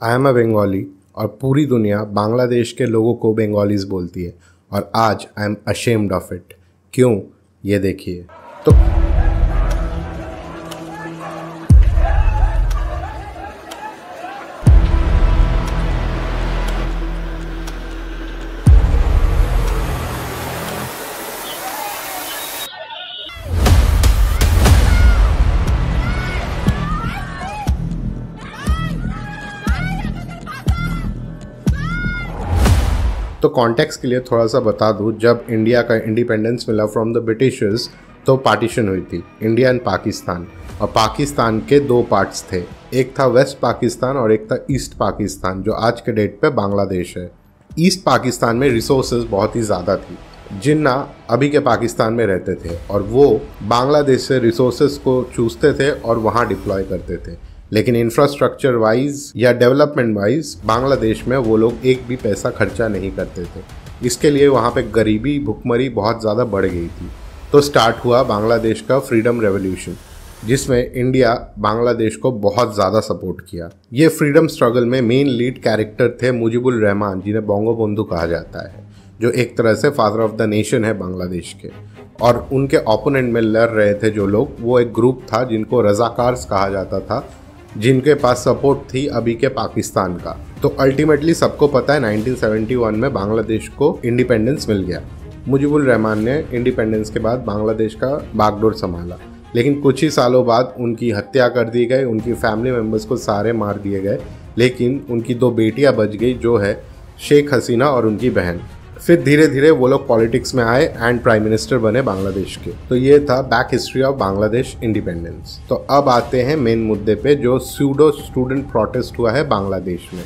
I am a Bengali और पूरी दुनिया बांग्लादेश के लोगों को बंगालीज बोलती है और आज I am ashamed of it. क्यों, ये देखिए। तो कॉन्टेक्स्ट के लिए थोड़ा सा बता दूं, जब इंडिया का इंडिपेंडेंस मिला फ्रॉम द ब्रिटिशर्स तो पार्टीशन हुई थी इंडिया एंड पाकिस्तान। और पाकिस्तान के दो पार्ट्स थे, एक था वेस्ट पाकिस्तान और एक था ईस्ट पाकिस्तान, जो आज के डेट पे बांग्लादेश है। ईस्ट पाकिस्तान में रिसोर्सेज बहुत ही ज़्यादा थी। जिन्ना अभी के पाकिस्तान में रहते थे और वो बांग्लादेश से रिसोर्सेज को चूसते थे और वहाँ डिप्लॉय करते थे, लेकिन इंफ्रास्ट्रक्चर वाइज या डेवलपमेंट वाइज बांग्लादेश में वो लोग एक भी पैसा खर्चा नहीं करते थे। इसके लिए वहाँ पे गरीबी, भुखमरी बहुत ज़्यादा बढ़ गई थी। तो स्टार्ट हुआ बांग्लादेश का फ्रीडम रेवोल्यूशन, जिसमें इंडिया बांग्लादेश को बहुत ज़्यादा सपोर्ट किया। ये फ्रीडम स्ट्रगल में मेन लीड कैरेक्टर थे मुजिबुर रहमान, जिन्हें बोंगो बंधु कहा जाता है, जो एक तरह से फादर ऑफ द नेशन है बांग्लादेश के। और उनके ओपोनेंट में लड़ रहे थे जो लोग, वो एक ग्रुप था जिनको रजाकार्स कहा जाता था, जिनके पास सपोर्ट थी अभी के पाकिस्तान का। तो अल्टीमेटली सबको पता है 1971 में बांग्लादेश को इंडिपेंडेंस मिल गया। मुजिबुर रहमान ने इंडिपेंडेंस के बाद बांग्लादेश का बागडोर संभाला, लेकिन कुछ ही सालों बाद उनकी हत्या कर दी गई, उनकी फैमिली मेम्बर्स को सारे मार दिए गए, लेकिन उनकी दो बेटियां बच गई, जो है शेख हसीना और उनकी बहन। फिर धीरे धीरे वो लोग पॉलिटिक्स में आए एंड प्राइम मिनिस्टर बने बांग्लादेश के। तो ये था back history of Bangladesh independence. तो अब आते हैं मेन मुद्दे पे, जो सूडो स्टूडेंट प्रोटेस्ट हुआ है बांग्लादेश में।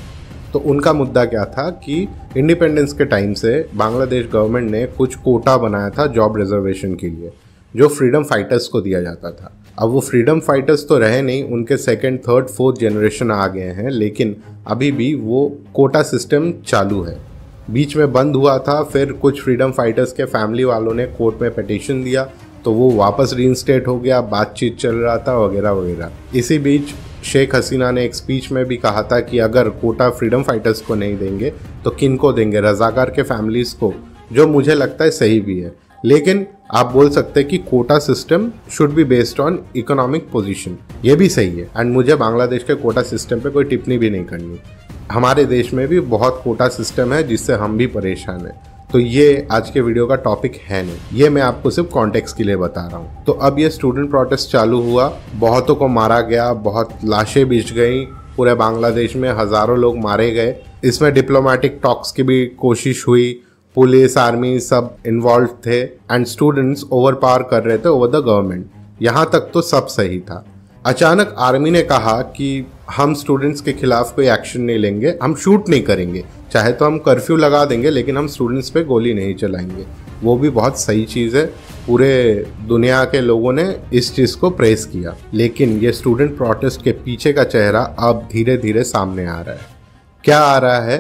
तो उनका मुद्दा क्या था कि इंडिपेंडेंस के टाइम से बांग्लादेश गवर्नमेंट ने कुछ कोटा बनाया था जॉब रिजर्वेशन के लिए, जो फ्रीडम फाइटर्स को दिया जाता था। अब वो फ्रीडम फाइटर्स तो रहे नहीं, उनके सेकेंड, थर्ड, फोर्थ जनरेशन आ गए हैं, लेकिन अभी भी वो कोटा सिस्टम चालू है। बीच में बंद हुआ था, फिर कुछ फ्रीडम फाइटर्स के फैमिली वालों ने कोर्ट में पिटीशन दिया तो वो वापस रीइंस्टेट हो गया, बातचीत चल रहा था वगैरह वगैरह। इसी बीच शेख हसीना ने एक स्पीच में भी कहा था कि अगर कोटा फ्रीडम फाइटर्स को नहीं देंगे तो किन को देंगे, रजाकार के फैमिलीज को, जो मुझे लगता है सही भी है। लेकिन आप बोल सकते हैं कि quota system should be based on economic position, ये भी सही है। एंड मुझे बांग्लादेश के कोटा सिस्टम पे कोई टिप्पणी भी नहीं करनी। हमारे देश में भी बहुत कोटा सिस्टम है जिससे हम भी परेशान हैं। तो ये आज के वीडियो का टॉपिक है नहीं, ये मैं आपको सिर्फ कॉन्टेक्स्ट के लिए बता रहा हूँ। तो अब ये स्टूडेंट प्रोटेस्ट चालू हुआ, बहुतों को मारा गया, बहुत लाशें बिछ गई, पूरे बांग्लादेश में हज़ारों लोग मारे गए। इसमें डिप्लोमेटिक टॉक्स की भी कोशिश हुई, पुलिस, आर्मी सब इन्वॉल्व थे एंड स्टूडेंट्स ओवर पावर कर रहे थे ओवर द गवर्नमेंट। यहाँ तक तो सब सही था। अचानक आर्मी ने कहा कि हम स्टूडेंट्स के खिलाफ कोई एक्शन नहीं लेंगे, हम शूट नहीं करेंगे, चाहे तो हम कर्फ्यू लगा देंगे लेकिन हम स्टूडेंट्स पे गोली नहीं चलाएंगे। वो भी बहुत सही चीज़ है, पूरे दुनिया के लोगों ने इस चीज़ को प्रेस किया। लेकिन ये स्टूडेंट प्रोटेस्ट के पीछे का चेहरा अब धीरे धीरे सामने आ रहा है। क्या आ रहा है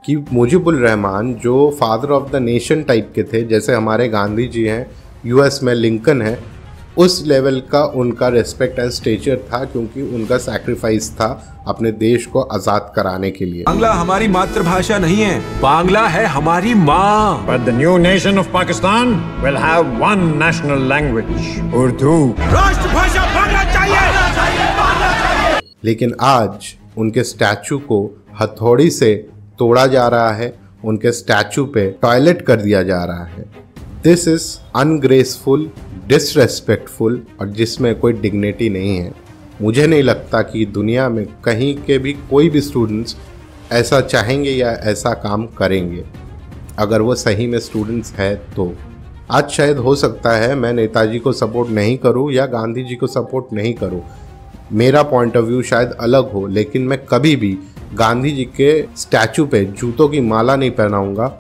कि मुजिबुर रहमान, जो father of the nation type के थे, जैसे हमारे गांधी जी हैं, यूएस में लिंकन है, उस लेवल का उनका रेस्पेक्ट एंड स्टेचर था, क्योंकि उनका सैक्रिफाइस था अपने देश को आजाद कराने के लिए। बांग्ला हमारी मातृभाषा नहीं है, बांग्ला है हमारी माँ। But the new nation of Pakistan will have one national language, Urdu. राष्ट्रभाषा बांग्ला चाहिए। लेकिन आज उनके स्टैचू को हथौड़ी से तोड़ा जा रहा है, उनके स्टैचू पे टॉयलेट कर दिया जा रहा है। दिस इज अनग्रेसफुल, डिसरेस्पेक्टफुल, और जिसमें कोई डिग्निटी नहीं है। मुझे नहीं लगता कि दुनिया में कहीं के भी कोई भी स्टूडेंट्स ऐसा चाहेंगे या ऐसा काम करेंगे, अगर वो सही में स्टूडेंट्स है तो। आज शायद हो सकता है मैं नेताजी को सपोर्ट नहीं करूं या गांधी जी को सपोर्ट नहीं करूं, मेरा पॉइंट ऑफ व्यू शायद अलग हो, लेकिन मैं कभी भी गांधी जी के स्टैचू पे जूतों की माला नहीं पहनाऊंगा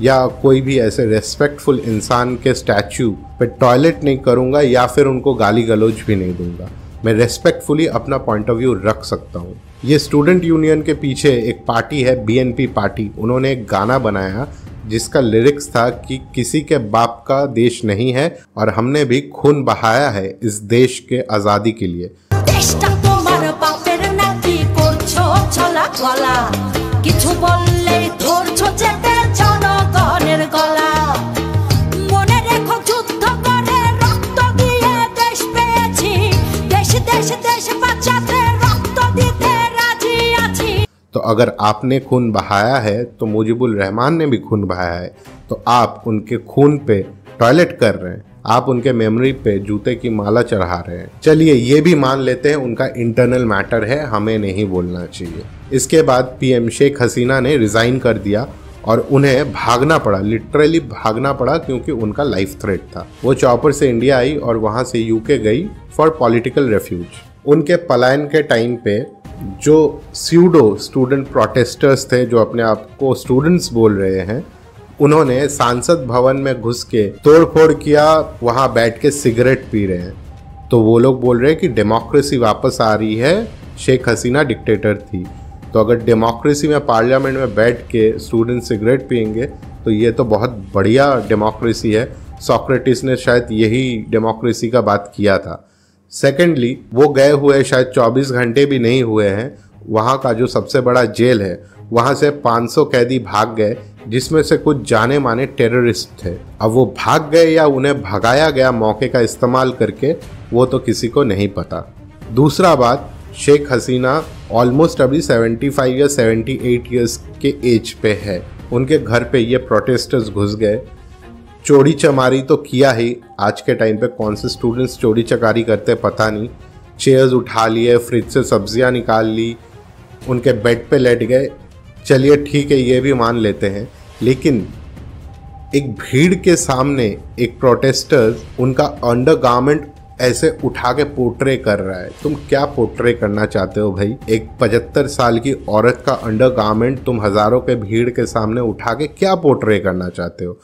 या कोई भी ऐसे रेस्पेक्टफुल इंसान के स्टैचू पे टॉयलेट नहीं करूंगा या फिर उनको गाली गलौज भी नहीं दूंगा। मैं रेस्पेक्टफुली अपना पॉइंट ऑफ व्यू रख सकता हूँ। ये स्टूडेंट यूनियन के पीछे एक पार्टी है, बीएनपी पार्टी। उन्होंने एक गाना बनाया जिसका लिरिक्स था कि किसी के बाप का देश नहीं है और हमने भी खून बहाया है इस देश के आज़ादी के लिए। দেশটা তোমার বাপের নাকি করছো ছলা গলা কিছু বললেই ধরছো চেপে জনগণের গলা মনে রেখো যুদ্ধ করে রক্ত দিয়ে দেশ পেয়েছি দেশ দেশ দেশ বাঁচাতে রক্ত দিতে রাজি আছি। तो अगर आपने खून बहाया है तो मुजीबुर रहमान ने भी खून बहाया है, तो आप उनके खून पे टॉयलेट कर रहे हैं, आप उनके मेमोरी पे जूते की माला चढ़ा रहे हैं। चलिए ये भी मान लेते हैं उनका इंटरनल मैटर है, हमें नहीं बोलना चाहिए। इसके बाद पीएम शेख हसीना ने रिजाइन कर दिया और उन्हें भागना पड़ा, लिटरली भागना पड़ा, क्योंकि उनका लाइफ थ्रेट था। वो चॉपर से इंडिया आई और वहाँ से यूके गई फॉर पॉलिटिकल रेफ्यूज। उनके पलायन के टाइम पे जो स्यूडो स्टूडेंट प्रोटेस्टर्स थे, जो अपने आप को स्टूडेंट्स बोल रहे हैं, उन्होंने सांसद भवन में घुस के तोड़फोड़ किया, वहाँ बैठ के सिगरेट पी रहे हैं। तो वो लोग बोल रहे हैं कि डेमोक्रेसी वापस आ रही है, शेख हसीना डिक्टेटर थी। तो अगर डेमोक्रेसी में पार्लियामेंट में बैठ के स्टूडेंट सिगरेट पियेंगे तो ये तो बहुत बढ़िया डेमोक्रेसी है। सोक्रेटिस ने शायद यही डेमोक्रेसी का बात किया था। सेकेंडली, वो गए हुए शायद 24 घंटे भी नहीं हुए हैं, वहाँ का जो सबसे बड़ा जेल है वहाँ से 500 कैदी भाग गए, जिसमें से कुछ जाने माने टेररिस्ट थे। अब वो भाग गए या उन्हें भगाया गया मौके का इस्तेमाल करके, वो तो किसी को नहीं पता। दूसरा बात, शेख हसीना ऑलमोस्ट अभी 75 या 78 ईयर्स के एज पे है। उनके घर पे ये प्रोटेस्टर्स घुस गए, चोरी चमारी तो किया ही। आज के टाइम पे कौन से स्टूडेंट्स चोरी चकारी करते पता नहीं। चेयर्स उठा लिए, फ्रिज से सब्जियां निकाल ली, उनके बेड पे लेट गए। चलिए ठीक है, ये भी मान लेते हैं, लेकिन एक भीड़ के सामने एक प्रोटेस्टर्स उनका अंडरगारमेंट ऐसे उठा के पोर्ट्रे कर रहा है। तुम क्या पोर्ट्रे करना चाहते हो भाई? एक 75 साल की औरत का अंडरगारमेंट तुम हजारों के भीड़ के सामने उठा के क्या पोर्ट्रे करना चाहते हो?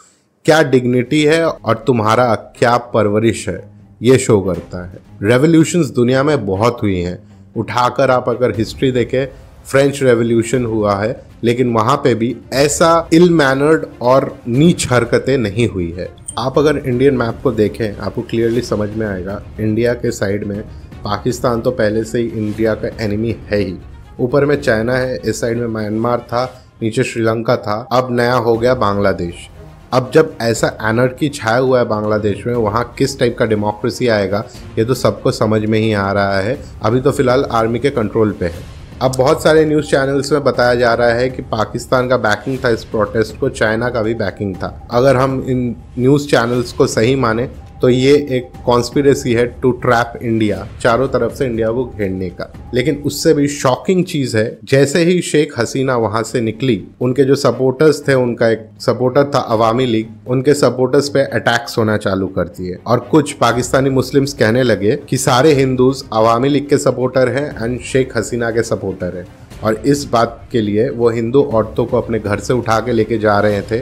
क्या डिग्निटी है और तुम्हारा क्या परवरिश है, ये शो करता है। रेवोल्यूशंस दुनिया में बहुत हुई हैं। उठाकर आप अगर हिस्ट्री देखें, फ्रेंच रेवोल्यूशन हुआ है, लेकिन वहाँ पे भी ऐसा इल मैनर्ड और नीच हरकतें नहीं हुई है। आप अगर इंडियन मैप को देखें, आपको क्लियरली समझ में आएगा। इंडिया के साइड में पाकिस्तान तो पहले से ही इंडिया का एनिमी है ही। ऊपर में चाइना है, इस साइड में म्यांमार था, नीचे श्रीलंका था, अब नया हो गया बांग्लादेश। अब जब ऐसा एनर्की छाया हुआ है बांग्लादेश में, वहाँ किस टाइप का डेमोक्रेसी आएगा ये तो सबको समझ में ही आ रहा है। अभी तो फिलहाल आर्मी के कंट्रोल पे है। अब बहुत सारे न्यूज़ चैनल्स में बताया जा रहा है कि पाकिस्तान का बैकिंग था इस प्रोटेस्ट को, चाइना का भी बैकिंग था। अगर हम इन न्यूज़ चैनल्स को सही माने तो ये एक कॉन्स्पिरेसी है टू ट्रैप इंडिया, चारों तरफ से इंडिया को घेरने का। लेकिन उससे भी शॉकिंग चीज़ है, जैसे ही शेख हसीना वहाँ से निकली, उनके जो सपोर्टर्स थे, उनका एक सपोर्टर था अवामी लीग, उनके सपोर्टर्स पे अटैक्स होना चालू कर दिए। और कुछ पाकिस्तानी मुस्लिम्स कहने लगे कि सारे हिंदूज अवामी लीग के सपोर्टर हैं एंड शेख हसीना के सपोर्टर हैं। और इस बात के लिए वो हिंदू औरतों को अपने घर से उठा के लेके जा रहे थे,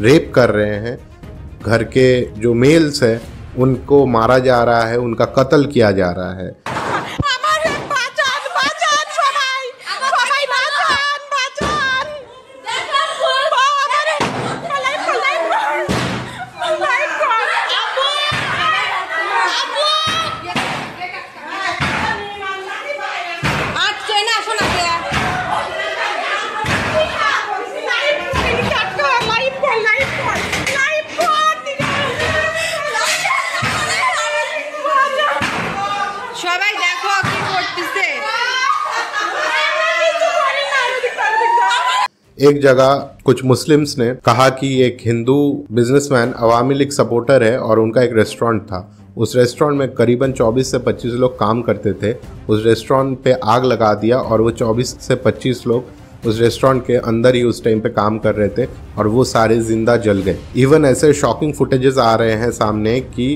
रेप कर रहे हैं, घर के जो मेल्स हैं उनको मारा जा रहा है, उनका कत्ल किया जा रहा है। एक जगह कुछ मुस्लिम्स ने कहा कि एक हिंदू बिजनेसमैन अवामी लीग सपोर्टर है और उनका एक रेस्टोरेंट था। उस रेस्टोरेंट में करीबन 24 से 25 लोग काम करते थे। उस रेस्टोरेंट पे आग लगा दिया और वो 24 से 25 लोग उस रेस्टोरेंट के अंदर ही उस टाइम पे काम कर रहे थे और वो सारे जिंदा जल गए। इवन ऐसे शॉकिंग फुटेजेस आ रहे हैं सामने कि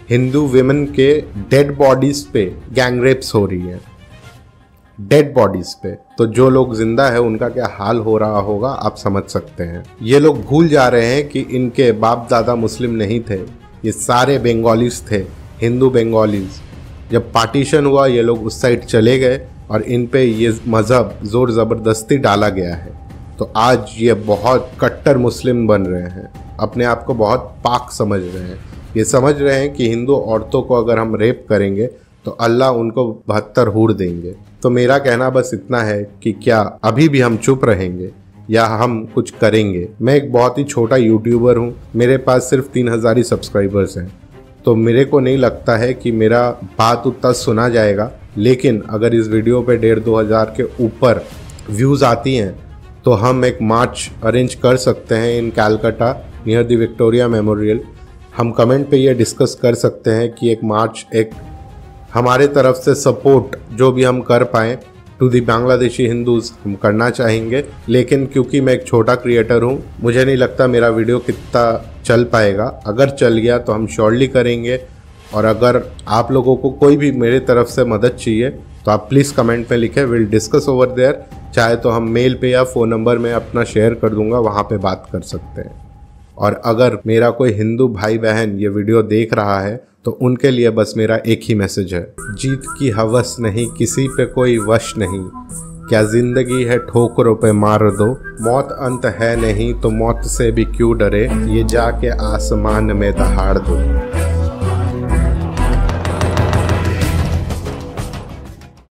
हिंदू विमेन के डेड बॉडीज पे गैंग रेप्स हो रही है, डेड बॉडीज पे। तो जो लोग जिंदा है उनका क्या हाल हो रहा होगा आप समझ सकते हैं। ये लोग भूल जा रहे हैं कि इनके बाप दादा मुस्लिम नहीं थे, ये सारे बंगालीज थे, हिंदू बंगालीज। जब पार्टीशन हुआ ये लोग उस साइड चले गए और इन पे ये मज़हब ज़ोर ज़बरदस्ती डाला गया है। तो आज ये बहुत कट्टर मुस्लिम बन रहे हैं, अपने आप को बहुत पाक समझ रहे हैं। ये समझ रहे हैं कि हिंदू औरतों को अगर हम रेप करेंगे तो अल्लाह उनको 72 हूर देंगे। तो मेरा कहना बस इतना है कि क्या अभी भी हम चुप रहेंगे या हम कुछ करेंगे। मैं एक बहुत ही छोटा यूट्यूबर हूँ, मेरे पास सिर्फ 3000 ही सब्सक्राइबर्स हैं, तो मेरे को नहीं लगता है कि मेरा बात उतना सुना जाएगा। लेकिन अगर इस वीडियो पे 1,500-2 हज़ार के ऊपर व्यूज़ आती हैं तो हम एक मार्च अरेंज कर सकते हैं in Calcutta near the Victoria Memorial. हम कमेंट पे ये डिस्कस कर सकते हैं कि एक मार्च, एक हमारे तरफ से सपोर्ट जो भी हम कर पाएँ टू दी बांग्लादेशी हिंदूज़ हम करना चाहेंगे। लेकिन क्योंकि मैं एक छोटा क्रिएटर हूँ, मुझे नहीं लगता मेरा वीडियो कितना चल पाएगा। अगर चल गया तो हम श्योरली करेंगे। और अगर आप लोगों को कोई भी मेरे तरफ से मदद चाहिए तो आप प्लीज़ कमेंट में लिखें, विल डिस्कस ओवर देयर। चाहे तो हम मेल पे या फ़ोन नंबर में अपना शेयर कर दूंगा, वहाँ पे बात कर सकते हैं। और अगर मेरा कोई हिंदू भाई बहन ये वीडियो देख रहा है तो उनके लिए बस मेरा एक ही मैसेज है, जीत की हवस नहीं, किसी पे कोई वश नहीं, क्या जिंदगी है ठोकरों पे मार दो, मौत अंत है नहीं तो मौत से भी क्यों डरे, ये जाके आसमान में दहाड़ दो।